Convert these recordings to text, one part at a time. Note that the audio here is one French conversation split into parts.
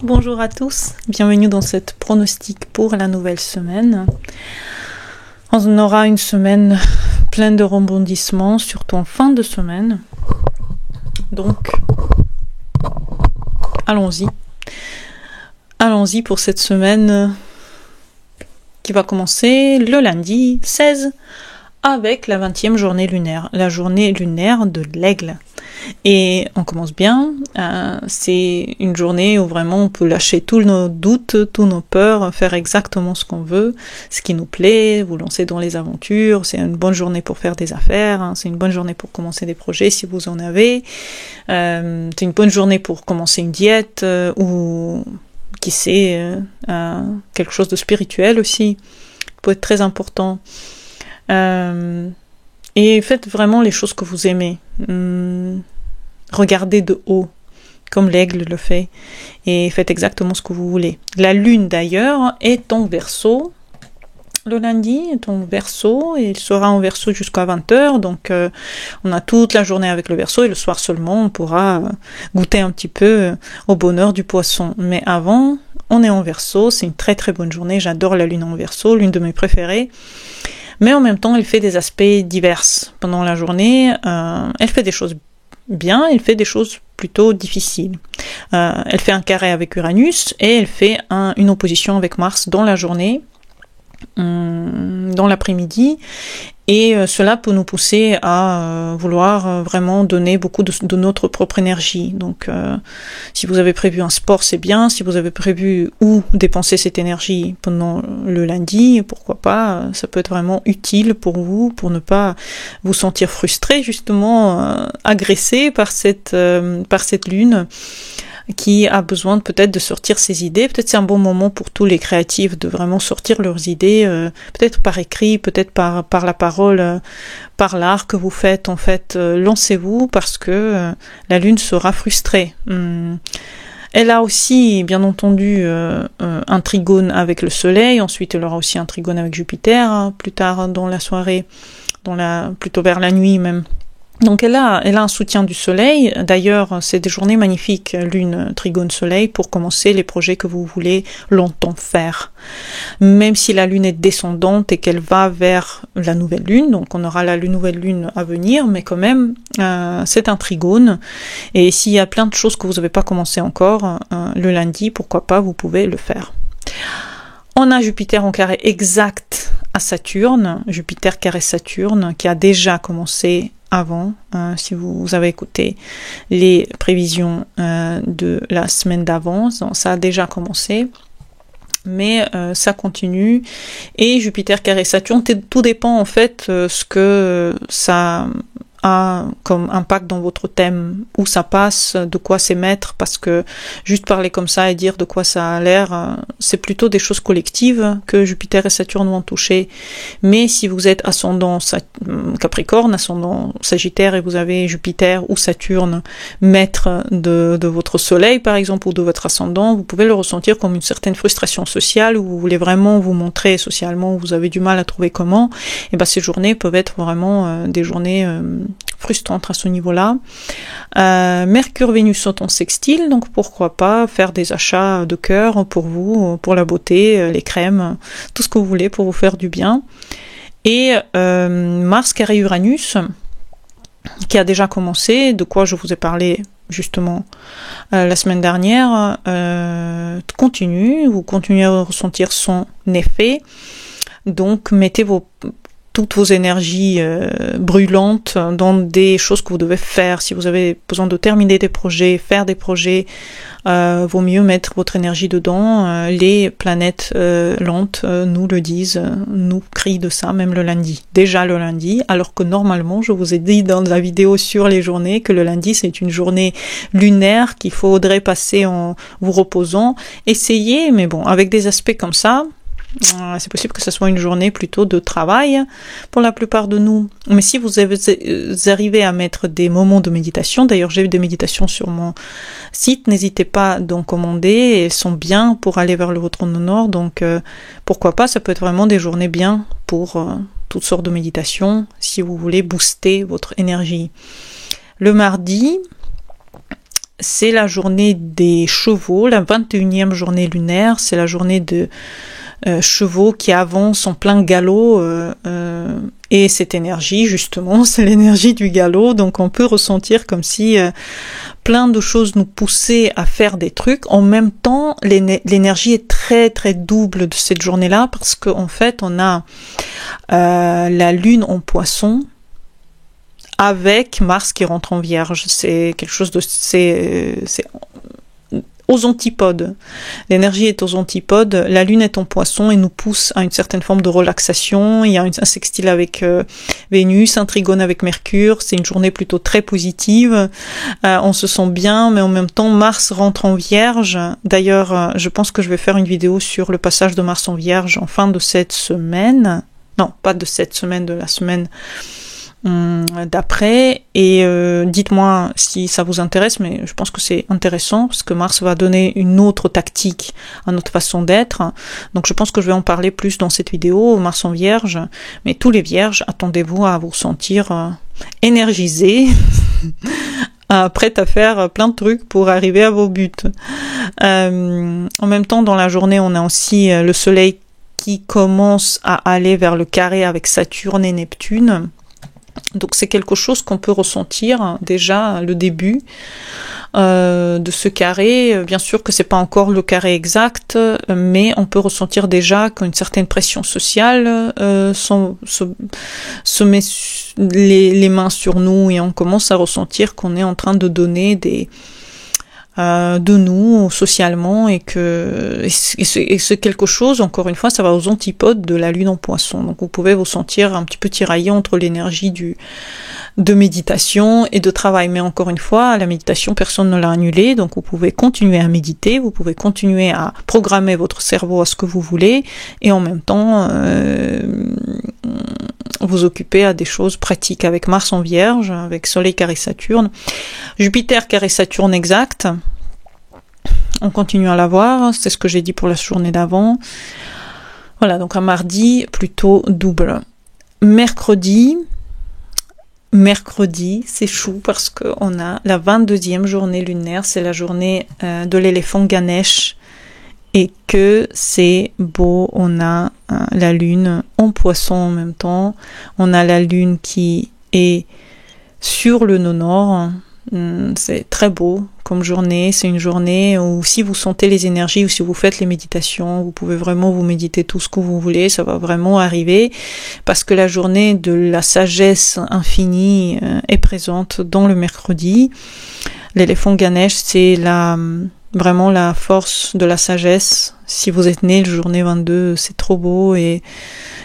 Bonjour à tous, bienvenue dans cette pronostic pour la nouvelle semaine. On aura une semaine pleine de rebondissements, surtout en fin de semaine. Donc, allons-y. Allons-y pour cette semaine qui va commencer le lundi 16 avec la 20e journée lunaire, la journée lunaire de l'aigle. Et on commence bien, c'est une journée où vraiment on peut lâcher tous nos doutes, tous nos peurs, faire exactement ce qu'on veut, ce qui nous plaît, vous lancer dans les aventures, c'est une bonne journée pour faire des affaires, c'est une bonne journée pour commencer des projets si vous en avez, c'est une bonne journée pour commencer une diète ou qui sait, quelque chose de spirituel aussi, peut être très important. Et faites vraiment les choses que vous aimez. Regardez de haut, comme l'aigle le fait, et faites exactement ce que vous voulez. La lune d'ailleurs est en Verseau. Le lundi est en Verseau, et il sera en Verseau jusqu'à 20h, donc on a toute la journée avec le Verseau, et le soir seulement on pourra goûter un petit peu au bonheur du poisson. Mais avant, on est en Verseau, c'est une très très bonne journée, j'adore la lune en Verseau, l'une de mes préférées. Mais en même temps, elle fait des aspects divers pendant la journée. Elle fait des choses bien, elle fait des choses plutôt difficiles. Elle fait un carré avec Uranus et elle fait une opposition avec Mars dans la journée, dans l'après-midi. Et cela peut nous pousser à vouloir vraiment donner beaucoup de notre propre énergie. Donc, si vous avez prévu un sport, c'est bien. Si vous avez prévu où dépenser cette énergie pendant le lundi, pourquoi pas, ça peut être vraiment utile pour vous, pour ne pas vous sentir frustré, justement, agressé par cette lune qui a besoin peut-être de sortir ses idées. Peut-être c'est un bon moment pour tous les créatifs de vraiment sortir leurs idées, peut-être par écrit, peut-être par la parole, par l'art que vous faites. En fait, lancez-vous parce que la lune sera frustrée. Elle a aussi, bien entendu, un trigone avec le soleil. Ensuite, elle aura aussi un trigone avec Jupiter, plus tard dans la soirée, plutôt vers la nuit même. Donc elle a un soutien du soleil. D'ailleurs, c'est des journées magnifiques, lune, trigone, soleil, pour commencer les projets que vous voulez longtemps faire. Même si la lune est descendante et qu'elle va vers la nouvelle lune, donc on aura la nouvelle lune à venir, mais quand même, c'est un trigone. Et s'il y a plein de choses que vous n'avez pas commencé encore, le lundi, pourquoi pas, vous pouvez le faire. On a Jupiter en carré exact à Saturne, Jupiter carré Saturne, qui a déjà commencé avant, si vous avez écouté les prévisions de la semaine d'avant, ça a déjà commencé, mais ça continue. Et Jupiter carré Saturne, tout dépend en fait ce que ça a comme impact dans votre thème, où ça passe, de quoi c'est maître, parce que juste parler comme ça et dire de quoi ça a l'air, c'est plutôt des choses collectives que Jupiter et Saturne vont toucher. Mais si vous êtes ascendant Capricorne, ascendant Sagittaire, et vous avez Jupiter ou Saturne maître de votre soleil par exemple, ou de votre ascendant, vous pouvez le ressentir comme une certaine frustration sociale, où vous voulez vraiment vous montrer socialement, où vous avez du mal à trouver comment. Et ben ces journées peuvent être vraiment des journées frustrantes à ce niveau-là. Mercure-Vénus sont en sextile, donc pourquoi pas faire des achats de cœur pour vous, pour la beauté, les crèmes, tout ce que vous voulez pour vous faire du bien. Et Mars carré Uranus, qui a déjà commencé, de quoi je vous ai parlé justement la semaine dernière, vous continuez à ressentir son effet. Donc mettez toutes vos énergies brûlantes dans des choses que vous devez faire. Si vous avez besoin de terminer des projets, faire des projets, vaut mieux mettre votre énergie dedans. Les planètes lentes nous le disent, nous crient de ça, même le lundi. Déjà le lundi, alors que normalement, je vous ai dit dans la vidéo sur les journées que le lundi, c'est une journée lunaire qu'il faudrait passer en vous reposant. Essayez, mais bon, avec des aspects comme ça, c'est possible que ce soit une journée plutôt de travail pour la plupart de nous. Mais si vous arrivez à mettre des moments de méditation, d'ailleurs j'ai eu des méditations sur mon site, n'hésitez pas d'en commander, elles sont bien pour aller vers le retour au nord, donc pourquoi pas, ça peut être vraiment des journées bien pour toutes sortes de méditations si vous voulez booster votre énergie. Le mardi, c'est la journée des chevaux, la 21e journée lunaire, c'est la journée de chevaux qui avancent en plein galop, et cette énergie, justement, c'est l'énergie du galop, donc on peut ressentir comme si plein de choses nous poussaient à faire des trucs. En même temps, l'énergie est très très double de cette journée-là, parce qu'en fait, on a la lune en poisson, avec Mars qui rentre en Vierge. C'est quelque chose de... c'est aux antipodes. L'énergie est aux antipodes. La Lune est en Poisson et nous pousse à une certaine forme de relaxation. Il y a un sextile avec Vénus, un trigone avec Mercure. C'est une journée plutôt très positive. On se sent bien, mais en même temps, Mars rentre en Vierge. D'ailleurs, je pense que je vais faire une vidéo sur le passage de Mars en Vierge en fin de cette semaine. Non, pas de cette semaine, de la semaine d'après, et dites-moi si ça vous intéresse, mais je pense que c'est intéressant parce que Mars va donner une autre tactique à notre façon d'être, donc je pense que je vais en parler plus dans cette vidéo, Mars en Vierge. Mais tous les Vierges, attendez-vous à vous sentir énergisés prête à faire plein de trucs pour arriver à vos buts. En même temps, dans la journée, on a aussi le Soleil qui commence à aller vers le carré avec Saturne et Neptune. Donc c'est quelque chose qu'on peut ressentir déjà le début de ce carré. Bien sûr que c'est pas encore le carré exact, mais on peut ressentir déjà qu'une certaine pression sociale se met les mains sur nous, et on commence à ressentir qu'on est en train de donner de nous socialement, et c'est quelque chose, encore une fois, ça va aux antipodes de la lune en poisson. Donc vous pouvez vous sentir un petit peu tiraillé entre l'énergie de méditation et de travail. Mais encore une fois, la méditation, personne ne l'a annulée, donc vous pouvez continuer à méditer, vous pouvez continuer à programmer votre cerveau à ce que vous voulez, et en même temps vous occuper à des choses pratiques avec Mars en Vierge, avec Soleil carré Saturne, Jupiter carré Saturne exact. On continue à la voir, c'est ce que j'ai dit pour la journée d'avant. Voilà, donc un mardi plutôt double. Mercredi, c'est chou parce qu'on a la 22e journée lunaire, c'est la journée de l'éléphant Ganesh, et que c'est beau. On a la lune en poisson en même temps, on a la lune qui est sur le nœud nord. C'est très beau comme journée. C'est une journée où si vous sentez les énergies ou si vous faites les méditations, vous pouvez vraiment vous méditer tout ce que vous voulez, ça va vraiment arriver, parce que la journée de la sagesse infinie est présente dans le mercredi. L'éléphant Ganesh, c'est vraiment la force de la sagesse. Si vous êtes né le journée 22, c'est trop beau, et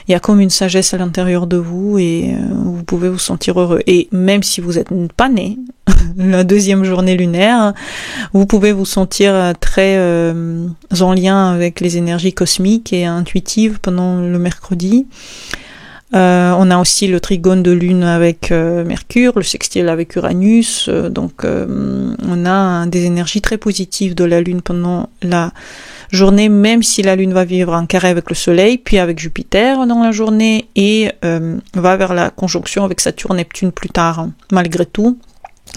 il y a comme une sagesse à l'intérieur de vous, et vous pouvez vous sentir heureux. Et même si vous n'êtes pas né la deuxième journée lunaire, vous pouvez vous sentir très en lien avec les énergies cosmiques et intuitives pendant le mercredi. On a aussi le trigone de lune avec Mercure, le sextile avec Uranus, donc on a des énergies très positives de la lune pendant la journée, même si la lune va vivre un carré avec le soleil, puis avec Jupiter dans la journée, et va vers la conjonction avec Saturne Neptune plus tard. Malgré tout,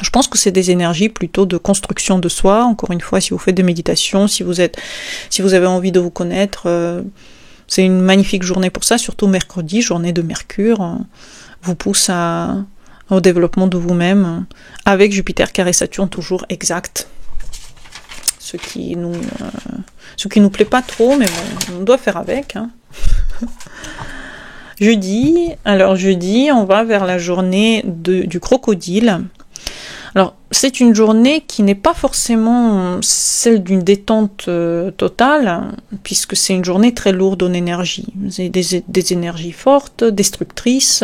je pense que c'est des énergies plutôt de construction de soi. Encore une fois, si vous faites des méditations, si vous avez envie de vous connaître, c'est une magnifique journée pour ça, surtout mercredi, journée de Mercure, vous pousse au développement de vous-même, avec Jupiter carré Saturne toujours exact. Ce qui nous plaît pas trop, mais bon, on doit faire avec. Hein. Jeudi, on va vers la journée du crocodile. Alors, c'est une journée qui n'est pas forcément celle d'une détente totale, puisque c'est une journée très lourde en énergie. C'est des énergies fortes, destructrices,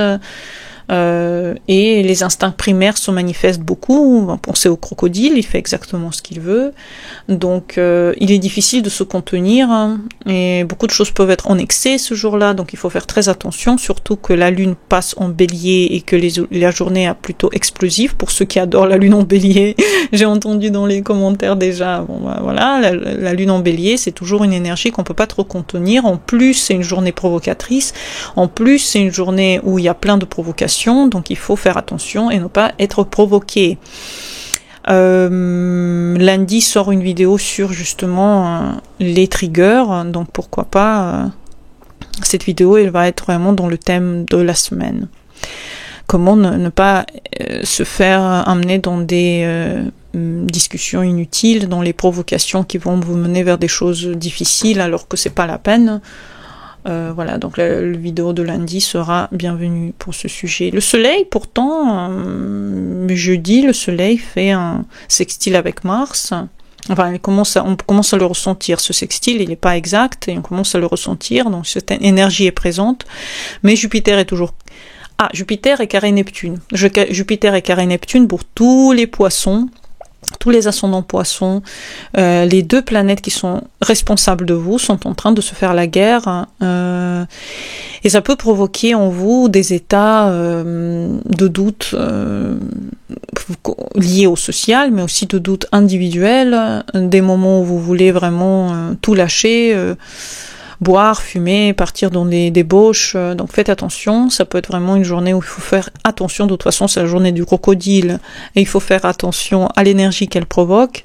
et les instincts primaires se manifestent beaucoup. Pensez au crocodile, il fait exactement ce qu'il veut. Donc, il est difficile de se contenir, et beaucoup de choses peuvent être en excès ce jour-là, donc il faut faire très attention, surtout que la lune passe en bélier et que la journée est plutôt explosive. Pour ceux qui adorent la lune en bélier, j'ai entendu dans les commentaires déjà, voilà, la lune en bélier, c'est toujours une énergie qu'on peut pas trop contenir. En plus, c'est une journée provocatrice. En plus, c'est une journée où il y a plein de provocations, donc il faut faire attention et ne pas être provoqué. Lundi sort une vidéo sur justement les triggers, donc pourquoi pas cette vidéo, elle va être vraiment dans le thème de la semaine. Comment ne pas se faire amener dans des discussions inutiles, dans les provocations qui vont vous mener vers des choses difficiles alors que c'est pas la peine. Voilà, donc la vidéo de lundi sera bienvenue pour ce sujet. Le soleil, pourtant, jeudi, le soleil fait un sextile avec Mars. Enfin, on commence à le ressentir. Ce sextile, il n'est pas exact et on commence à le ressentir. Donc cette énergie est présente, mais Jupiter est toujours... Ah, Jupiter est carré Neptune. Jupiter est carré Neptune pour tous les poissons, tous les ascendants poissons. Les deux planètes qui sont responsables de vous sont en train de se faire la guerre. Et ça peut provoquer en vous des états de doute liés au social, mais aussi de doute individuel, des moments où vous voulez vraiment tout lâcher, boire, fumer, partir dans des débauches. Donc faites attention, ça peut être vraiment une journée où il faut faire attention. De toute façon, c'est la journée du crocodile et il faut faire attention à l'énergie qu'elle provoque.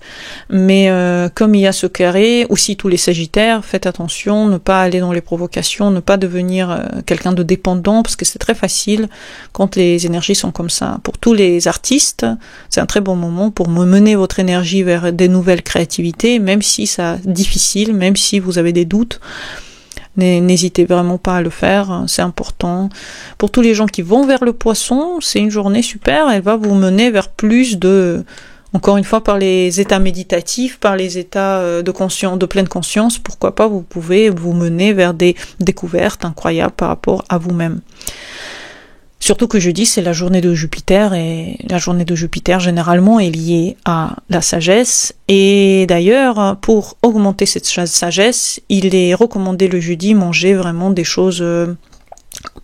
Mais comme il y a ce carré, aussi tous les sagittaires, faites attention, ne pas aller dans les provocations, ne pas devenir quelqu'un de dépendant, parce que c'est très facile quand les énergies sont comme ça. Pour tous les artistes, c'est un très bon moment pour mener votre énergie vers des nouvelles créativités, même si c'est difficile, même si vous avez des doutes. N'hésitez vraiment pas à le faire, c'est important. Pour tous les gens qui vont vers le poisson, c'est une journée super, elle va vous mener vers plus de, encore une fois, par les états méditatifs, par les états de pleine conscience, pourquoi pas, vous pouvez vous mener vers des découvertes incroyables par rapport à vous-même. Surtout que jeudi, c'est la journée de Jupiter, et la journée de Jupiter, généralement, est liée à la sagesse. Et d'ailleurs, pour augmenter cette sagesse, il est recommandé le jeudi manger vraiment des choses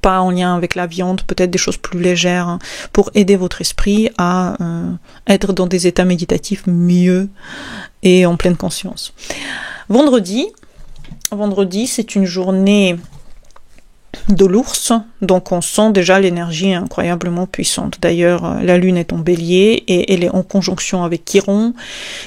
pas en lien avec la viande, peut-être des choses plus légères, hein, pour aider votre esprit à être dans des états méditatifs mieux et en pleine conscience. Vendredi, c'est une journée de l'ours, donc on sent déjà l'énergie incroyablement puissante. D'ailleurs, la lune est en bélier et elle est en conjonction avec Chiron,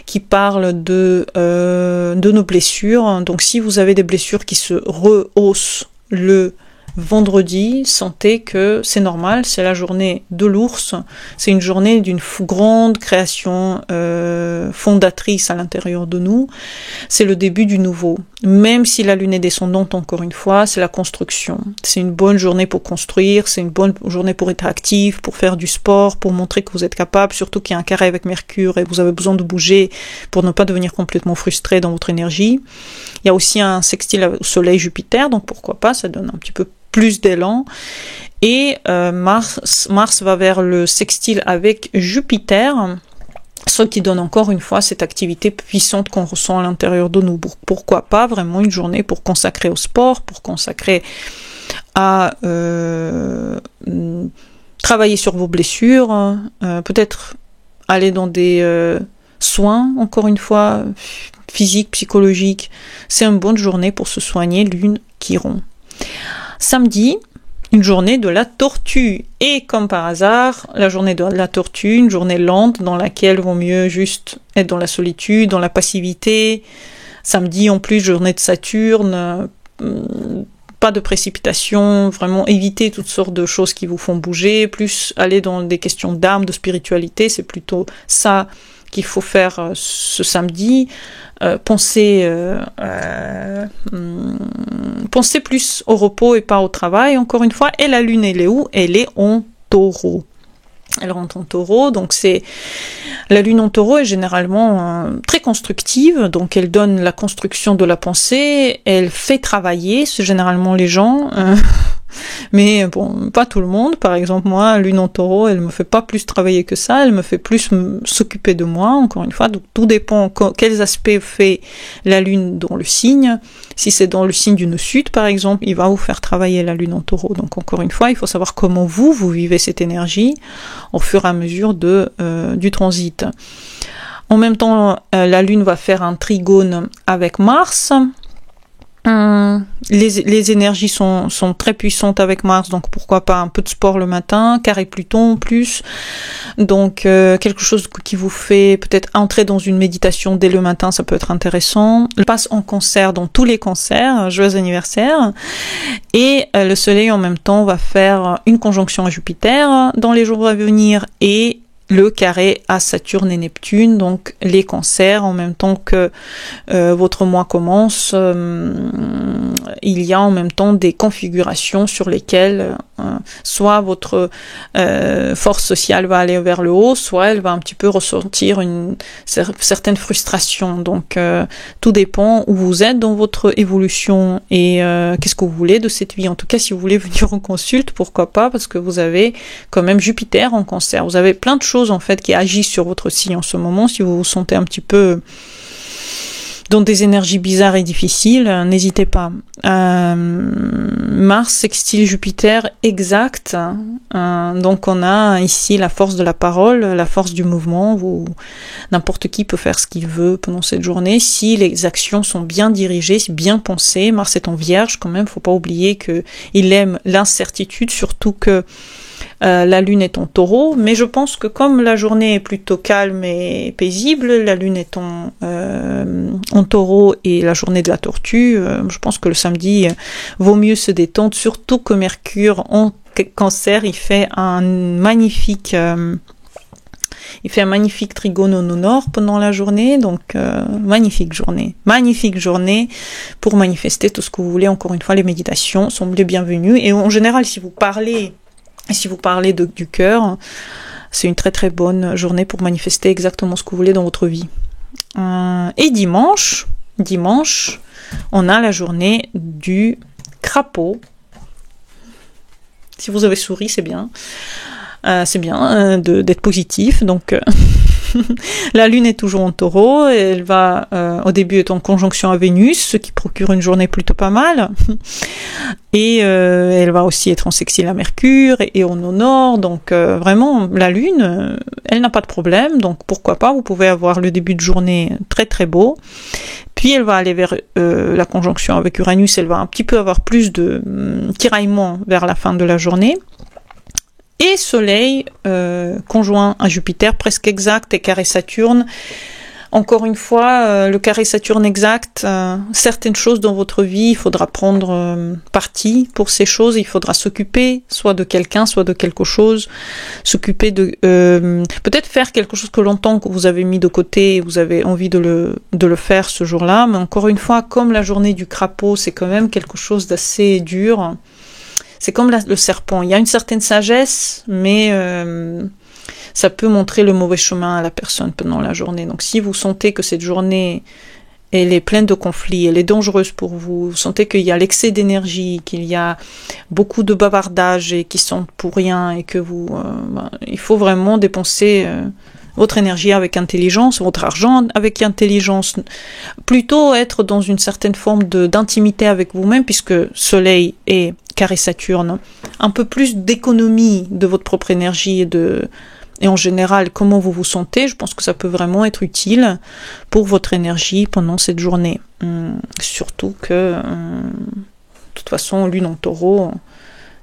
qui parle de nos blessures. Donc si vous avez des blessures qui se rehaussent le vendredi, sentez que c'est normal, c'est la journée de l'ours, c'est une journée d'une grande création fondatrice à l'intérieur de nous, c'est le début du nouveau. Même si la lune est descendante, encore une fois, c'est la construction. C'est une bonne journée pour construire, c'est une bonne journée pour être actif, pour faire du sport, pour montrer que vous êtes capable, surtout qu'il y a un carré avec Mercure et vous avez besoin de bouger pour ne pas devenir complètement frustré dans votre énergie. Il y a aussi un sextile au Soleil-Jupiter, donc pourquoi pas, ça donne un petit peu plus d'élan. Et Mars va vers le sextile avec Jupiter, ce qui donne encore une fois cette activité puissante qu'on ressent à l'intérieur de nous. Pourquoi pas vraiment une journée pour consacrer au sport, pour consacrer à travailler sur vos blessures, peut-être aller dans des soins, encore une fois, physiques, psychologiques. C'est une bonne journée pour se soigner, lune, Chiron. Samedi, une journée de la tortue. Et comme par hasard, la journée de la tortue, une journée lente dans laquelle vaut mieux juste être dans la solitude, dans la passivité. Samedi, en plus, journée de Saturne, pas de précipitation, vraiment éviter toutes sortes de choses qui vous font bouger, plus aller dans des questions d'âme, de spiritualité, c'est plutôt ça qu'il faut faire ce samedi. Pensez plus au repos et pas au travail, encore une fois. Et la lune, elle est où? Elle est en Taureau. Elle rentre en Taureau, donc la lune en Taureau est généralement très constructive, donc elle donne la construction de la pensée, elle fait travailler, c'est généralement les gens, mais bon, pas tout le monde. Par exemple, moi, lune en Taureau, elle me fait pas plus travailler que ça, elle me fait plus s'occuper de moi, encore une fois. Donc tout dépend quels aspects fait la lune dans le signe. Si c'est dans le signe du nœud sud, par exemple, il va vous faire travailler la lune en Taureau. Donc encore une fois, il faut savoir comment vous vivez cette énergie au fur et à mesure du transit. En même temps, la lune va faire un trigone avec Mars. Les énergies sont très puissantes avec Mars, donc pourquoi pas un peu de sport le matin, carré Pluton en plus, donc quelque chose qui vous fait peut-être entrer dans une méditation dès le matin, ça peut être intéressant. Il passe en Cancer dans tous les cancers, joyeux anniversaire, et le Soleil en même temps va faire une conjonction à Jupiter dans les jours à venir, et le carré à Saturne et Neptune, donc les cancers, en même temps que votre mois commence, il y a en même temps des configurations sur lesquelles soit votre force sociale va aller vers le haut, soit elle va un petit peu ressentir une certaine frustration. Donc tout dépend où vous êtes dans votre évolution et qu'est-ce que vous voulez de cette vie. En tout cas, si vous voulez venir en consulte, pourquoi pas, parce que vous avez quand même Jupiter en Cancer. Vous avez plein de choses en fait qui agissent sur votre signe en ce moment. Si vous vous sentez un petit peu dans des énergies bizarres et difficiles, n'hésitez pas. Mars sextile Jupiter exact, donc on a ici la force de la parole, la force du mouvement. N'importe qui peut faire ce qu'il veut pendant cette journée si les actions sont bien dirigées, bien pensées. Mars est en Vierge quand même, faut pas oublier que il aime l'incertitude, surtout que la Lune est en Taureau, mais je pense que comme la journée est plutôt calme et paisible, la Lune est en Taureau et la journée de la Tortue, je pense que le samedi vaut mieux se détendre, surtout que Mercure en Cancer, il fait un magnifique trigone au nord pendant la journée, donc magnifique journée pour manifester tout ce que vous voulez. Encore une fois, les méditations sont les bienvenues, et en général, si vous parlez du cœur, c'est une très très bonne journée pour manifester exactement ce que vous voulez dans votre vie. Et dimanche, on a la journée du crapaud. Si vous avez souri, c'est bien. D'être positif. Donc, la Lune est toujours en Taureau. Elle va, au début, être en conjonction à Vénus, ce qui procure une journée plutôt pas mal. Et elle va aussi être en sextile à Mercure et au nord. Donc, vraiment, la Lune, elle n'a pas de problème. Donc, pourquoi pas, vous pouvez avoir le début de journée très très beau. Puis elle va aller vers la conjonction avec Uranus. Elle va un petit peu avoir plus de tiraillement vers la fin de la journée. Et Soleil conjoint à Jupiter, presque exact, et carré Saturne. Encore une fois, le carré Saturne exact, certaines choses dans votre vie, il faudra prendre parti pour ces choses, il faudra s'occuper soit de quelqu'un, soit de quelque chose, s'occuper de... peut-être faire quelque chose que longtemps que vous avez mis de côté, vous avez envie de le faire ce jour-là, mais encore une fois, comme la journée du crapaud, c'est quand même quelque chose d'assez dur. C'est comme le serpent, il y a une certaine sagesse, mais ça peut montrer le mauvais chemin à la personne pendant la journée. Donc si vous sentez que cette journée, elle est pleine de conflits, elle est dangereuse pour vous, vous sentez qu'il y a l'excès d'énergie, qu'il y a beaucoup de bavardages et qui sont pour rien, et que il faut vraiment dépenser votre énergie avec intelligence, votre argent avec intelligence, plutôt être dans une certaine forme d'intimité avec vous-même, puisque Soleil est carré Saturne, un peu plus d'économie de votre propre énergie et en général comment vous vous sentez. Je pense que ça peut vraiment être utile pour votre énergie pendant cette journée. Surtout que, de toute façon, Lune en Taureau,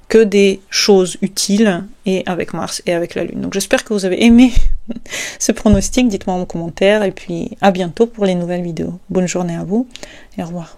que des choses utiles, et avec Mars et avec la Lune. Donc j'espère que vous avez aimé ce pronostic, dites-moi en commentaire, et puis à bientôt pour les nouvelles vidéos. Bonne journée à vous, et au revoir.